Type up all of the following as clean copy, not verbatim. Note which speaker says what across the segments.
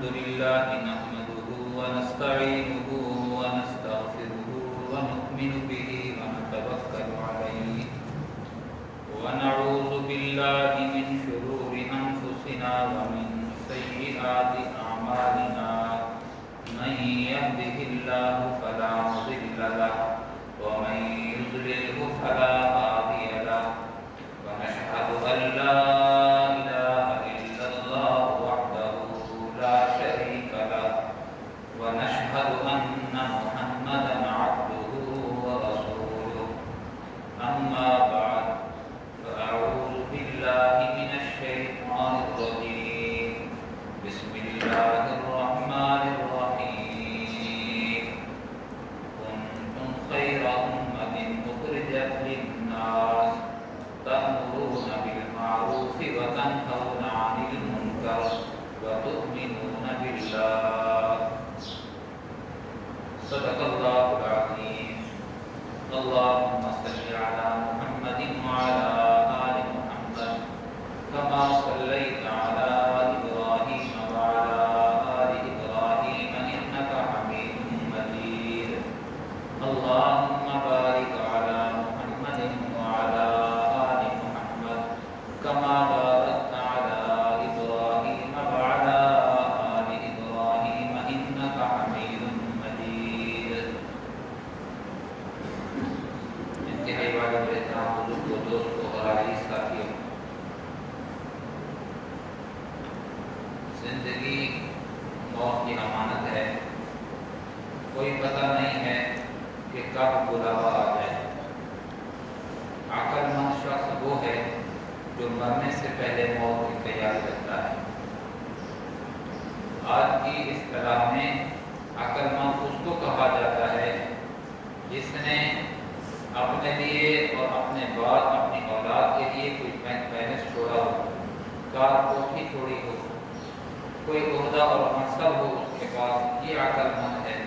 Speaker 1: الحمد لله نحمده ونستعينه ونستغفره ونؤمن به ونتوكل عليه ونعوذ بالله من شرور أنفسنا ومن سيئات أعمالنا من يهده الله فلا مضل له ومن يضلله فلا هادي له ونشهد أن لا إله إلا الله وحده لا شريك له ونشهد أن محمدا عبده ورسوله أما بعد فأعوذ بالله من الشيطان الرجيم بسم الله الرحمن الرحيم كنتم خير أمة أخرجت للناس تأمرون بالمعروف وتنهون عن المنكر وتؤمنون بالله صدق الله العظيم اللهم صل على محمد وعلى آل محمد كما صليت على إبراهيم وعلى آل إبراهيم إنك حميد مجيد اللهم بارك على محمد وعلى آل محمد كما باركت على إبراهيم وعلى آل إبراهيم إنك حميد مجيد انتہائی والے میرے تمام بزرگوں دوستوں اور عزیز ساتھیوں، زندگی موت کی امانت ہے، کوئی پتہ نہیں ہے کہ کب بلاوا آ جائے۔ عقل مند شخص وہ ہے جو مرنے سے پہلے موت کی تیاری رکھتا ہے۔ آج کی اصطلاح میں عقل مند اس کو کہا جاتا ہے جس نے اپنے لیے اور اپنے بعد اپنی اولاد کے لیے کوئی بیلنس چھوڑا ہو، کار کوٹھی چھوڑی ہو، کوئی عہدہ اور منصب ہو اس کے پاس، یہ عقل مند ہے۔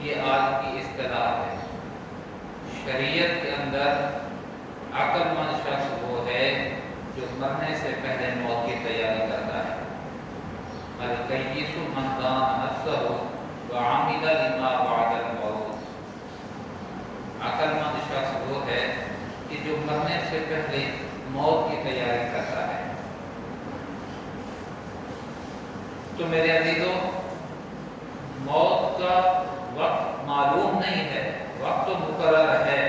Speaker 1: یہ آج کی اصطلاح ہے۔ شریعت کے اندر عقل مند شخص وہ ہے جو مرنے سے پہلے موت کی تیاری کرتا ہے۔ الکیس من دان نفسہ وعمل لما بعد الموت۔ عقل مند شخص وہ ہے کہ جو مرنے سے پہلے موت کی تیاری کرتا ہے۔ تو میرے عزیزوں، موت کا وقت معلوم نہیں ہے، وقت تو مقرر ہے،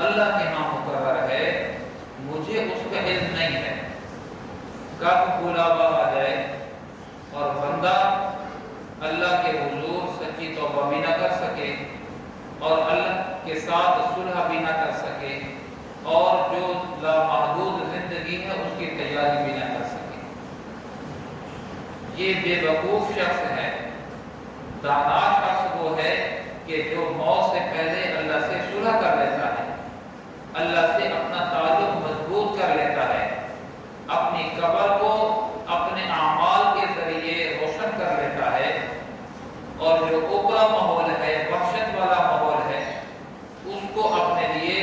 Speaker 1: اللہ کے ہاں مقرر ہے، مجھے اس کا علم نہیں ہے کب بلاوا آ جائے اور بندہ اللہ کے حضور سچی توبہ بھی نہ کر سکے اور اللہ کے ساتھ صلح بھی نہ کر سکے اور جو لامحدود زندگی ہے اس کی تیاری بھی نہ کر سکے۔ یہ بے وقوف شخص ہے۔ دانا شخص وہ ہے کہ جو موت سے پہلے اللہ سے صلح کر لیتا ہے، اللہ سے اپنا تعلق مضبوط کر لیتا ہے، اپنی قبر کو اپنے اعمال کے ذریعے روشن کر لیتا ہے، اور جو اوپرا ماحول ہے، بخشت والا ماحول ہے، اس کو اپنے لیے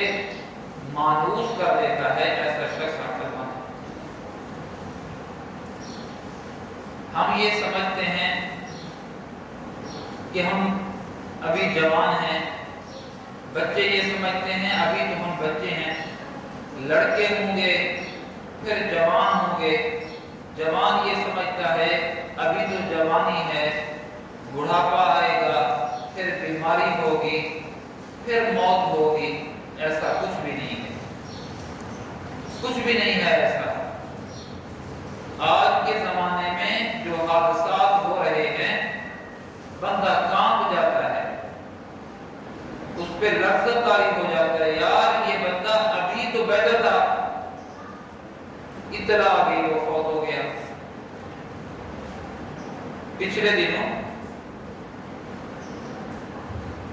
Speaker 1: مانوس کر دیتا ہے۔ ایسا شخص عقل مند ہے۔ ہم یہ سمجھتے ہیں کہ ہم ابھی جوان ہیں، بچے یہ سمجھتے ہیں ابھی تو ہم بچے ہیں، لڑکے ہوں گے پھر جوان ہوں گے، جوان یہ سمجھتا ہے ابھی تو جوانی ہے، بڑھاپا آئے گا، پھر بیماری ہوگی، پھر موت ہوگی۔ ایسا کچھ بھی نہیں ہے، کچھ بھی نہیں ہے ایسا۔ آج کے زمانے میں جو حادثات ہو رہے ہیں، بندہ کانپ جاتا ہے، اس پہ لرزت طاری ہو جاتا ہے، یار یہ بندہ ابھی تو بیٹھا تھا، اطلاع آ گئی وہ فوت ہو گیا۔ پچھلے دنوں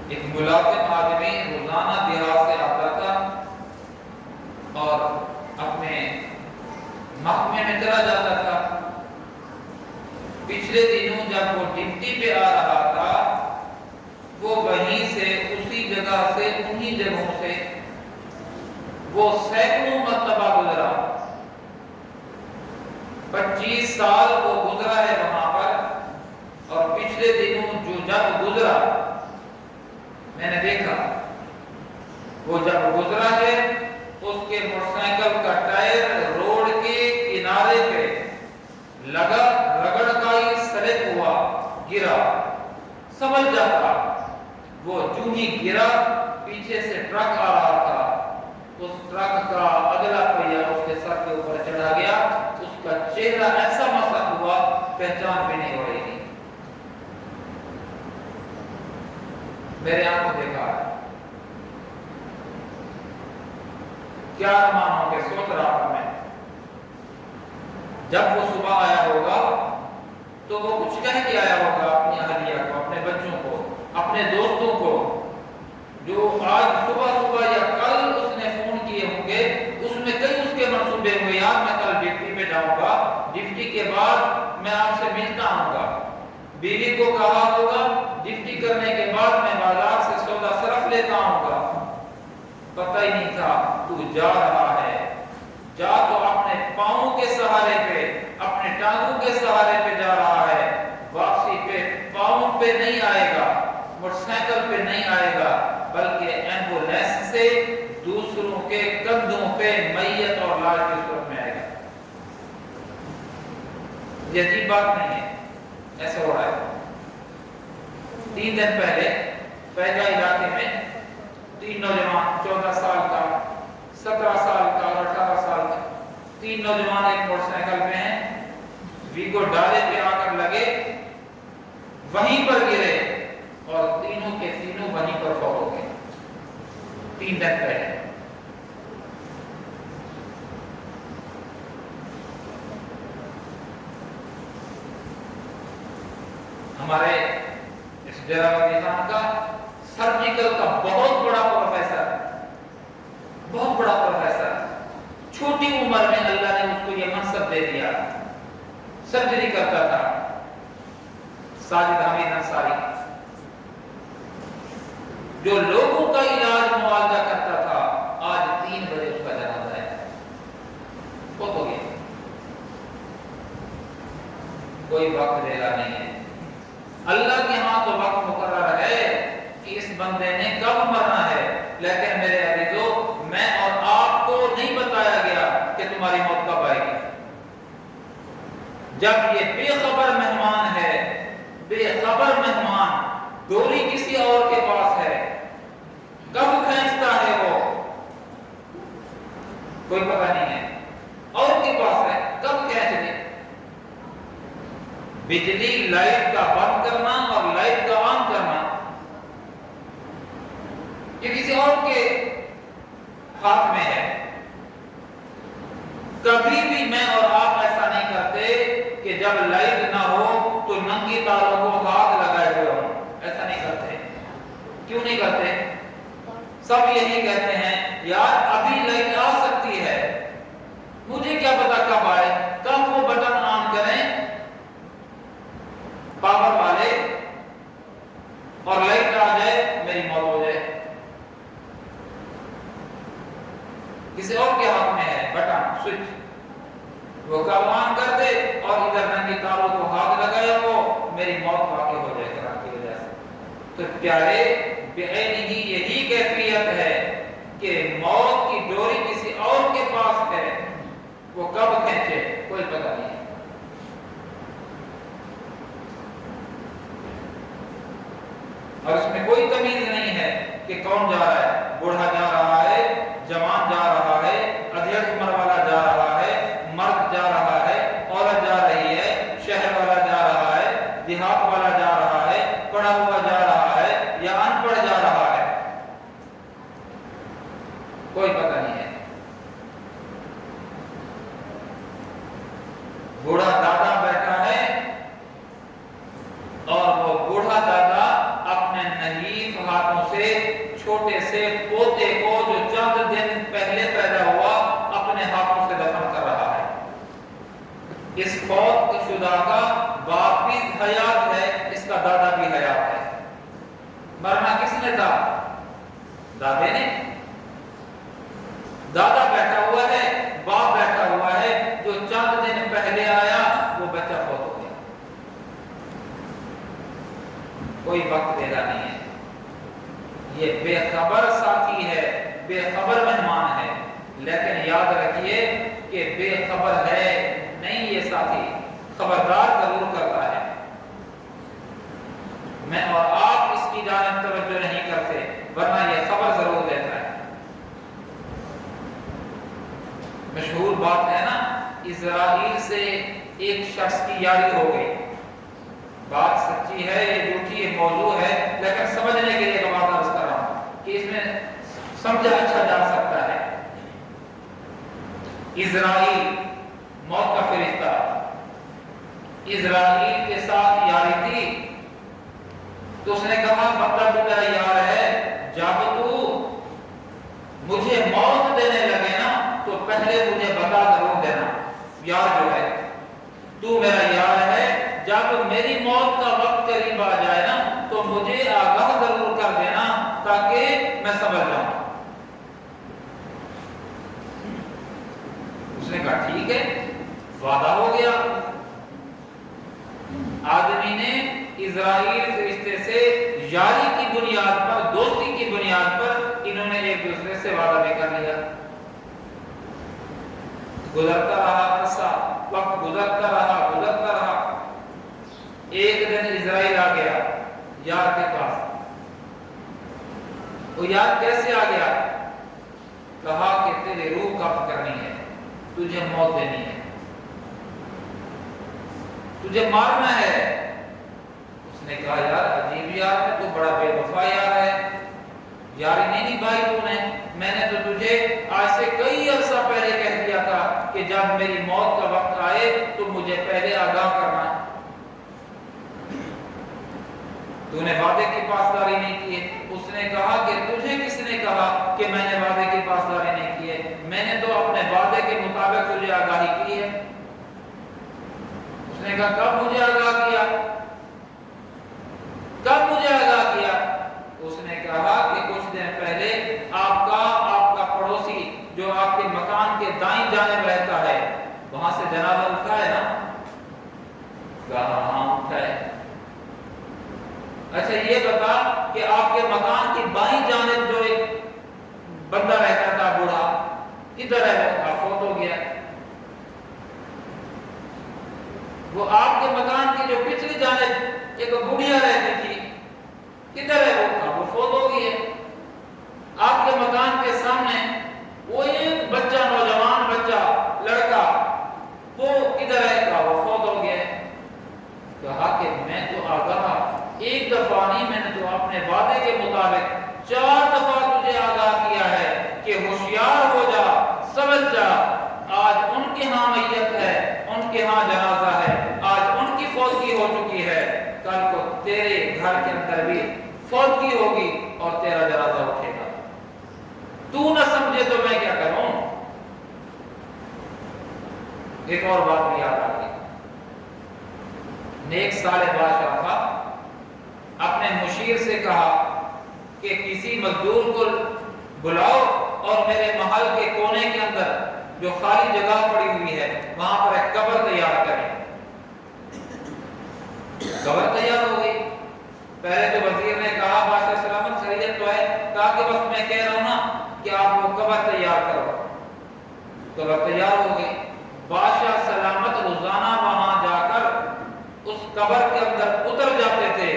Speaker 1: ایک ملازم آدمی روزانہ دیہات سے آتا تھا اور اپنے محکمے میں چلا جاتا تھا۔ پچھلے دنوں جب وہ ڈیوٹی پہ آ رہا تھا، وہ وہیں سے اسی جگہ سے انہی جگہوں سے وہ سینکڑوں مرتبہ گزرا، 25 سال وہ گزرا ہے وہاں پر، میں نے دیکھا وہ جب گزرا ہے اس کے موٹر سائیکل کا ٹائر روڈ کے کنارے پہ لگا، رگڑ کا ہی سلپ ہوا، گرا۔ سمجھ جاتا وہ جو ہی گرا، پیچھے سے ٹرک آ رہا تھا، اس ٹرک کا اگلا پہیہ اس کے سر کے اوپر چڑھا گیا، اس کا چہرہ ایسا مسخ ہوا پہچان بھی نہیں ہو رہی تھی۔ میرے آنکھوں دیکھا ہے، کیا مانو کہ سوچ رہا تھا میں، جب وہ صبح آیا ہوگا تو وہ کچھ کہہ کے آیا ہوگا اپنی اہلیہ کو، اپنے بچوں کو، اپنے دوستوں کو، جو آج صبح صبح یا کل اس نے فون کیے ہوں گے، اس میں کئی اس کے منصوبے ہوئے، یار میں کل ڈیوٹی پہ جاؤں گا، ڈیوٹی کے بعد میں آپ سے ملتا آؤں گا۔ بیوی کو کہا ہوگا ڈیوٹی کرنے کے بعد میں بازار سے سودا صرف لیتا آؤں گا۔ پتہ ہی نہیں تھا تو جا رہا ہے، جا تو اپنے پاؤں کے سہارے پہ، اپنے ٹانگوں کے سہارے پہ جا رہا ہے، واپسی پہ پاؤں پہ نہیں آئے گا، موٹر سائیکل پہ نہیں آئے گا، بلکہ ایمبولینس سے دوسروں کے کندھوں پہ میت اور لاش کی صورت میں آئے گا۔ یہ عجیب بات نہیں ہے، ایسا ہو رہا ہے۔ 3 دن پہلے پیدا علاقے میں 3 نوجوان، 14 سال کا، 17 سال کا اور 18 سال کا، 3 نوجوان ایک موٹر سائیکل پہ ہیں، ویگو ڈالے پہ آ کر لگے، وہیں پر گرے اور تینوں کے تینوں وہیں پر فوت ہو گئے 3 دن پہلے۔ ہمارے اس ڈیرہ غازی خان کا سرجیکل کا بہت بڑا پروفیسر، بہت بڑا پروفیسر، چھوٹی عمر میں اللہ نے اس کو یہ منصب دے دیا، سرجری کرتا تھا، ساجد حمید انصاری، جو لوگوں کا علاج معالجہ کرتا تھا، آج 3 بجے اس کا جنازہ ہے، بہت ہو گیا، کوئی وقت دے گا نہیں ہے۔ اللہ کے ہاں تو وقت مقرر ہے کہ اس بندے نے کب مرنا ہے، لیکن میرے عزیزو میں اور آپ کو نہیں بتایا گیا کہ تمہاری موت کب آئے گی۔ جب یہ بے خبر مہمان ہے، بے خبر مہمان، ڈوری کسی اور کے پاس ہے، کب کھینچتا ہے وہ کوئی پتہ نہیں ہے، اور کے پاس ہے کب کھینچ دے۔ بجلی لائٹ کا بند کرنا اور لائٹ کا آن کرنا یہ کسی اور کے ہاتھ میں ہے۔ کبھی بھی میں اور آپ ایسا نہیں کرتے کہ جب لائٹ نہ ہو تو ننگی تاروں کو ہاتھ لگائے ہوئے ہوں، ایسا نہیں کرتے۔ کیوں نہیں کرتے؟ سب یہی کہتے ہیں یار ابھی لائٹ آ سکتی ہے، مجھے کیا پتا کب آئے، کب وہ بٹن آن کریں پاور والے اور لائٹ آ جائے میری موت ہو جائے۔ کسی اور کے ہاتھ میں ہے بٹن، سوئچ، وہ کب آن کر دے اور ادھر ننگی تاروں کو ہاتھ لگایا وہ میری موت واقع ہو جائے کرنٹ کی وجہ سے۔ تو پیارے بعینہ یہی کیفیت ہے کہ موت کی ڈوری کسی اور کے پاس ہے، وہ کب کھینچے کوئی پتہ نہیں ہے۔ اور اس میں کوئی تمیز نہیں ہے کہ کون جا رہا ہے، بوڑھا جا رہا ہے، جوان جا رہا ہے، ادھیڑ عمر والا جا رہا ہے، مرد جا رہا ہے، عورت جا رہی ہے، شہر والا جا رہا ہے، دیہات والا جا رہا ہے، پڑھا ہوا جا رہا ہے یا ان پڑھ جا رہا ہے، کوئی پتہ نہیں ہے۔ بوڑھا دادا بیٹھا ہے اور وہ بوڑھا دادا اپنے نحیف ہاتھوں سے چھوٹے سے پوتے کو جو چند دن پہلے پیدا ہوا اپنے ہاتھوں سے دفن کر رہا ہے۔ اس فوت شدہ کا باپ بھی حیات ہے، اس کا دادا بھی حیات ہے۔ مرنا کس نے تھا؟ دادے نے۔ دادا بیٹھا ہوا ہے، باپ بیٹھا ہوا ہے، جو چند دن پہلے آیا وہ بچہ فوت ہو گیا، کوئی وقت دے گا نہیں ہے۔ یہ بے خبر ساتھی ہے، بے خبر مہمان ہے، لیکن یاد رکھیے کہ بے خبر ہے نہیں یہ ساتھی، خبردار ضرور کرتا ہے۔ میں اور آپ اس کی جانب توجہ نہیں کرتے، ورنہ یہ خبر ضرور دیتا ہے۔ مشہور بات ہے نا، اسرائیل سے ایک شخص کی یاری ہو گئی، بات سچی ہے یہ جھوٹی ہے موضوع ہے، لیکن سمجھنے کے لیے بات عرض کر رہا ہوں کہ اس میں سمجھا اچھا جا سکتا ہے۔ اسرائیل موت کا فرشتہ اسرائیل کے ساتھ یاری تھی، تو اس نے کہا بندہ تو میرا یار ہے، جب تو مجھے موت دینے لگے نا تو پہلے مجھے بتا ضرور دینا، یار جو ہے تو میرا یار ہے، جب میری موت کا وقت قریب آ جائے نا تو مجھے آگاہ ضرور کر دینا تاکہ میں سمجھ جاؤں۔ اس نے کہا ٹھیک ہے، وعدہ ہو گیا۔ آدمی نے اسرائیل فرشتے سے یاری کی بنیاد پر، دوستی کی بنیاد پر انہوں نے ایک دوسرے سے وعدہ بھی کر لیا۔ گزرتا رہا عرصہ، وقت گزرتا رہا۔ ایک دن اسرائیل آ گیا یار کے پاس۔ وہ یار کیسے آ گیا؟ کہا کہ تیری روح قبض کرنی ہے، تجھے موت دینی ہے، تجھے مارنا ہے۔ اس نے کہا یار عجیب یار ہے، تو بڑا بے وفا یار ہے، یاری نہیں نبھائی تو نے، میں نے تو تجھے آج سے کئی عرصہ پہلے کہہ دیا تھا کہ جب میری موت کا وقت آئے تو مجھے پہلے آگاہ کرنا ہے، تو نے وعدے کی پاسداری نہیں کی۔ اس نے کہا کہ تجھے کس نے کہا کہ میں نے وعدے کی پاسداری نہیں کی ہے؟ میں نے تو اپنے وعدے کے مطابق تجھے آگاہی کی ہے۔ اس نے کہا کب مجھے آگاہ کیا؟ کب مجھے آگاہ کیا؟ اس نے کہا کہ کچھ دن پہلے آپ کا پڑوسی جو آپ کے مکان کے دائیں جانب رہتا ہے، وہاں سے جنازہ اٹھا ہے نا؟ کہا ہاں اٹھا ہے۔ اچھا یہ بتا کہ آپ کے مکان کی بائیں جانب جو ایک بندہ رہتا تھا بوڑھا، کدھر ہے وہ؟ فوت ہو گیا۔ وہ آپ کے مکان کی جو پچھلی جانب ایک بڑھیا رہتی تھی، کدھر ہے وہ فوت ہو گئی ہے۔ آپ کے مکان کے سامنے وہ ایک بچہ، نوجوان بچہ، لڑکا، وہ کدھر ہے؟ وہ فوت ہو گیا ہے۔ کہا کہ میں تو آگاہ ایک دفعہ نہیں، میں نے تو اپنے وعدے کے مطابق 4 دفعہ تجھے آگاہ کیا ہے کہ ہوشیار ہو جا، سمجھ جا، آج ان کے ہاں میت ہے، ان کے ہاں جنازہ ہے، آج ان کی فوتگی ہو چکی ہے، کل کو تیرے گھر کے اندر بھی فوتگی ہوگی اور تیرا جنازہ اٹھے گا، تو نہ سمجھے تو میں کیا کروں۔ ایک اور بات بھی یاد آ گئی، نیک صالح بادشاہ تھا، اپنے مشیر سے کہا کہ کسی مزدور کو بلاؤ اور میرے محل کے کونے کے اندر جو خالی جگہ پڑی ہوئی ہے وہاں پر ایک قبر تیار کریں۔ قبر تیار ہو گئی۔ پہلے تو وزیر نے کہا بادشاہ سلامت خیریت تو ہے؟ کہا کہ بس میں کہہ رہا ہوں نا کہ آپ وہ قبر تیار کرو۔ قبر تیار ہو گئی۔ بادشاہ سلامت روزانہ وہاں جا کر اس قبر کے اندر اتر جاتے تھے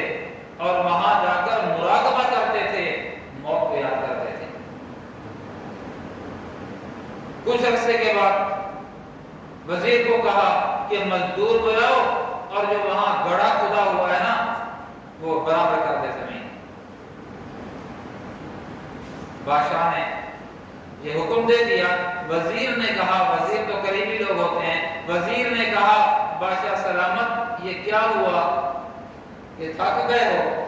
Speaker 1: اور وہاں جا کر مراقبہ کرتے تھے، موت کو یاد کرتے تھے۔ کچھ عرصے کے بعد وزیر کو کہا کہ مزدور بلاؤ اور جو وہاں گڑھا کھدا ہوا ہے نا وہ برابر کر دے زمین۔ بادشاہ نے یہ حکم دے دیا۔ وزیر نے کہا، وزیر تو قریبی لوگ ہوتے ہیں، وزیر نے کہا بادشاہ سلامت یہ کیا ہوا کہ تھک گئے ہو؟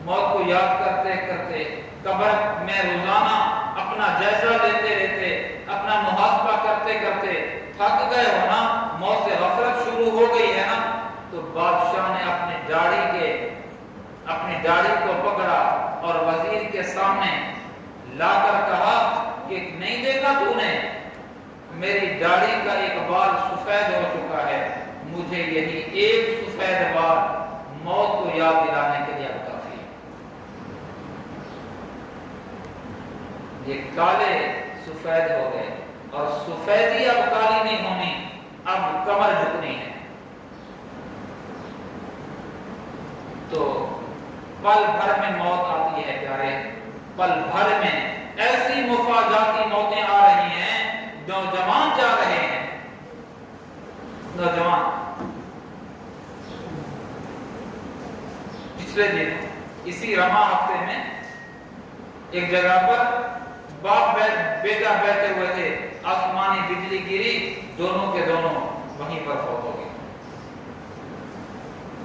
Speaker 1: موت کو یاد کرتے کرتے، قبر میں روزانہ اپنا جائزہ لیتے لیتے، اپنا محاسبہ کرتے کرتے تھک گئے ہو نا، موت سے غفلت شروع ہو گئی ہے نا؟ تو بادشاہ نے اپنی داڑھی کو پکڑا اور وزیر کے سامنے لا کر کہا کہ نہیں دیکھا تو نے، میری داڑھی کا ایک بال سفید ہو چکا ہے، مجھے یہی ایک سفید بال موت کو یاد دلانے کے لیے کافی ہے۔ کالے سفید ہو گئے، اور سفیدی اب کالی نہیں ہونی، اب کمر جھکنی ہے۔ تو پل بھر میں موت آتی ہے پیارے، پل بھر میں ایسی مفاجاتی موتیں آ رہی ہیں، نوجوان جا رہے ہیں، نوجوان۔ پچھلے دن اسی رمضان ہفتے میں ایک جگہ پر باپ بیٹا بیٹھے ہوئے تھے، آسمانی بجلی گری، دونوں کے دونوں وہیں پر فوت ہو گئے۔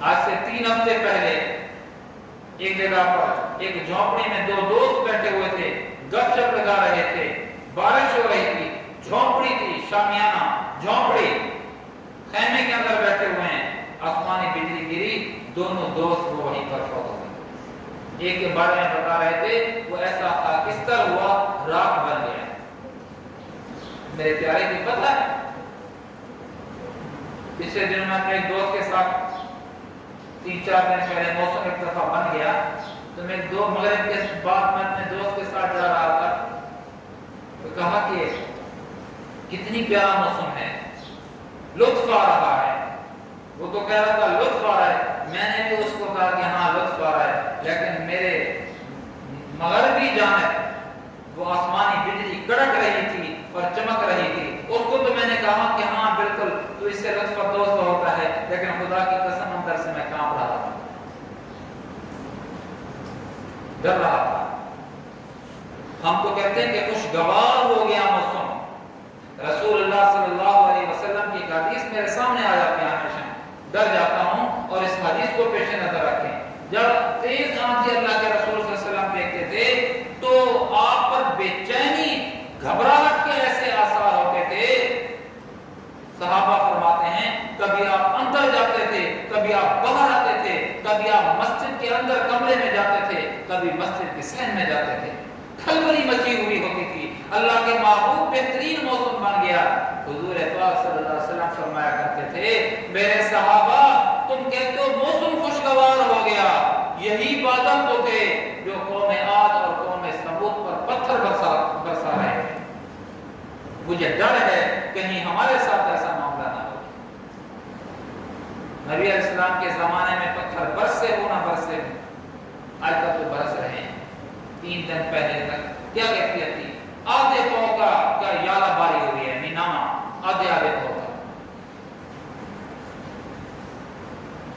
Speaker 1: آج سے 3 ہفتے پہلے ایک جگہ پر ایک جھونپڑی میں 2 دوست بیٹھے ہوئے تھے، گپ شپ لگا رہے تھے، بارش ہو رہی تھی، جھونپڑی تھی، شامیانہ جھونپڑی، خیمے کے اندر بیٹھے ہوئے ہیں، آسمانی بجلی گری، دونوں دوست وہ وہیں پر فوت ہو گئے۔ ایک کے بارے میں بتا رہے تھے، وہ ایسا خاکستر ہوا، راکھ بن گیا۔ میرے پیارے کی پتہ ہے، پچھلے دنوں میں اپنے ایک دوست کے ساتھ 3-4 دن پہلے موسم ایک دفعہ بن گیا، تو میں مغرب کے بعد میں اپنے دوست کے ساتھ جا رہا تھا، تو کہا کہ کتنی پیارا موسم ہے، لطف آ رہا ہے۔ وہ تو کہہ رہا تھا لطف آ رہا ہے، میں نے بھی اس کو کہا کہ ہاں لطف آ رہا ہے، لیکن میرے مغربی جانب وہ آسمانی بجلی کڑک رہی تھی اور چمک رہی تھی، اس کو تو میں نے کہا کہ ہاں بالکل تو اس سے لطف اندوز ہوتا ہے، لیکن خدا کی قسم اندر سے میں کانپ رہا تھا، ڈر رہا تھا۔ ہم تو کہتے ہیں کہ خوشگوار ہو گیا موسم، رسول اللہ صلی اللہ علیہ وسلم کی ایک حدیث میرے سامنے آ جاتی ہے، ہمیشہ ڈر جاتا ہوں، اور اس حدیث کو پیش نظر رکھیں۔ جب تیز آندھی اللہ کے رسول صلی اللہ علیہ وسلم دیکھتے تھے تو آپ پر بے چینی، گھبراہٹ کے ایسے آثار ہوتے تھے، صحابہ فرماتے ہیں کبھی آپ اندر جاتے تھے، کبھی آپ باہر آتے تھے، کبھی آپ مسجد کے اندر کمرے میں جاتے تھے، کبھی مسجد کے صحن میں جاتے تھے، کھلبلی مچی ہوئی ہوتی تھی، اللہ کے محبوب بہترین موسم بن گیا۔ حضور پاک صلی اللہ علیہ وسلم فرمایا کرتے تھے، میرے صحابہ تم کہتے ہو موسم خوشگوار ہو گیا، یہی بادل تو تھے جو قوم عاد اور قوم ثمود پر پتھر برسا رہے تھے۔ مجھے ڈر ہے کہیں ہمارے ساتھ ایسا معاملہ نہ ہو۔ نبی علیہ السلام کے زمانے میں پتھر برسے ہو نہ برسے، آج تک تو برس رہے ہیں۔ 3 دن پہلے تک کیا کیفیت تھی، آدھے پاؤں کا کیا یالہ باری ہوئی ہے، نینا آدھے پاؤں کا۔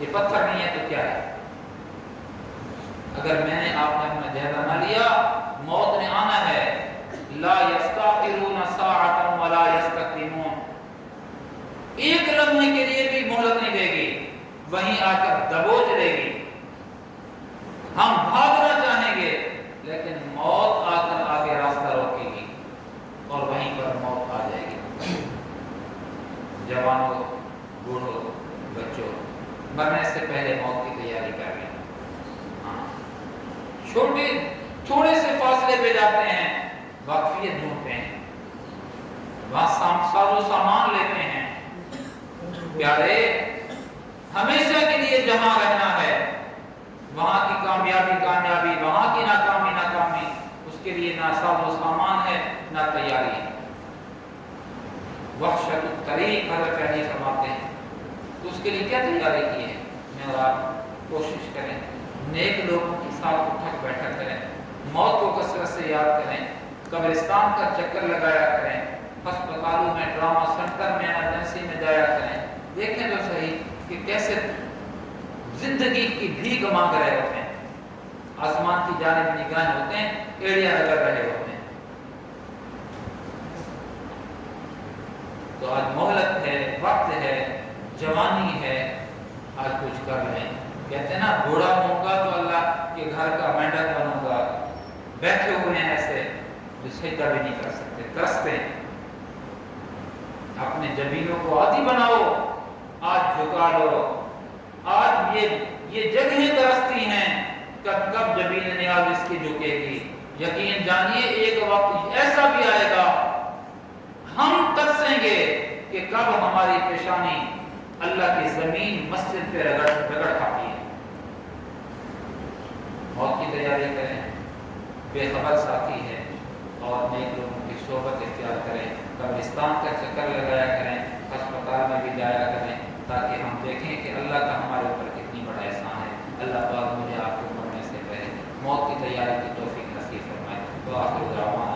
Speaker 1: یہ پتھر نہیں ہے تو کیا ہے؟ اگر میں نے آپ نے اپنا جائزہ نہ لیا، موت نے آنا ہے، لا یستاخرون ساعۃ ولا یستقدمون، ایک لمحے کے لیے بھی مہلت نہیں دے گی، وہیں آ کر دبوچ دے گی۔ ہم بھاگنا چاہیں گے لیکن موت آ کر آگے راستہ روکے گی اور وہیں پر موت آ جائے گی۔ جوانوں، بوڑھوں، بچوں، مرنے سے پہلے موت کی تیاری کر لیں۔ چھوٹے تھوڑے سے فاصلے پہ جاتے ہیں، واقفیت ڈھونڈتے ہیں، وہاں ساز و سامان لیتے ہیں۔ پیارے، ہمیشہ کے لیے جہاں رہنا ہے، وہاں کی کامیابی، وہاں کی ناکامی، اس کے لیے نہ ساز و سامان ہے نہ تیاری ہے۔ وحشت الطریق حضرت علی فرماتے ہیں، تو اس کے لیے کیا تیاری کی ہے؟ میں اور آپ کوشش کریں، نیک لوگوں کے ساتھ اٹھک بیٹھک کریں، موت کو کثرت سے یاد کریں، قبرستان کا چکر لگایا کریں، ہسپتالوں میں، ڈراما سینٹر میں، ایمرجنسی میں جایا کریں، دیکھیں تو صحیح کہ کیسے زندگی کی بھیک مانگ رہے ہوتے ہیں، آسمان کی جانب نگاہ ہوتے ہیں، ایڑیاں لگا رہے ہوتے ہیں۔ تو آج مہلت ہے، وقت ہے، جوانی ہے، آج کچھ کر لیں۔ کہتے ہیں نا، بوڑھا ہوں گا تو اللہ کے گھر کا مینڈک بنوں گا۔ بیٹھے ہوئے ہیں ایسے جو سجدہ بھی نہیں کر سکتے، ترستے ہیں۔ اپنے جبینوں کو عادی بناؤ، آج جھکا لو، آج یہ جگہیں ترستی ہیں، کب جبین نیاز اس کی جھکے گی۔ یقین جانیے ایک وقت ایسا بھی آئے گا، ہم ترسیں گے کہ کب ہماری پیشانی اللہ کی زمین مسجد پہ رگڑ کھاتی ہے۔ موت کی تیاری کریں، بے خبر ساتھی ہے اور نیک لوگوں کی صحبت اختیار کریں، قبرستان کا چکر لگایا کریں، ہسپتال میں بھی جایا کریں، تاکہ ہم دیکھیں کہ اللہ کا ہمارے اوپر کتنی بڑا احسان ہے۔ اللہ پاک مجھے آپ کو مرنے سے پہلے موت کی تیاری کی توفیق نصیب فرمائے۔ تو آخر دعوانا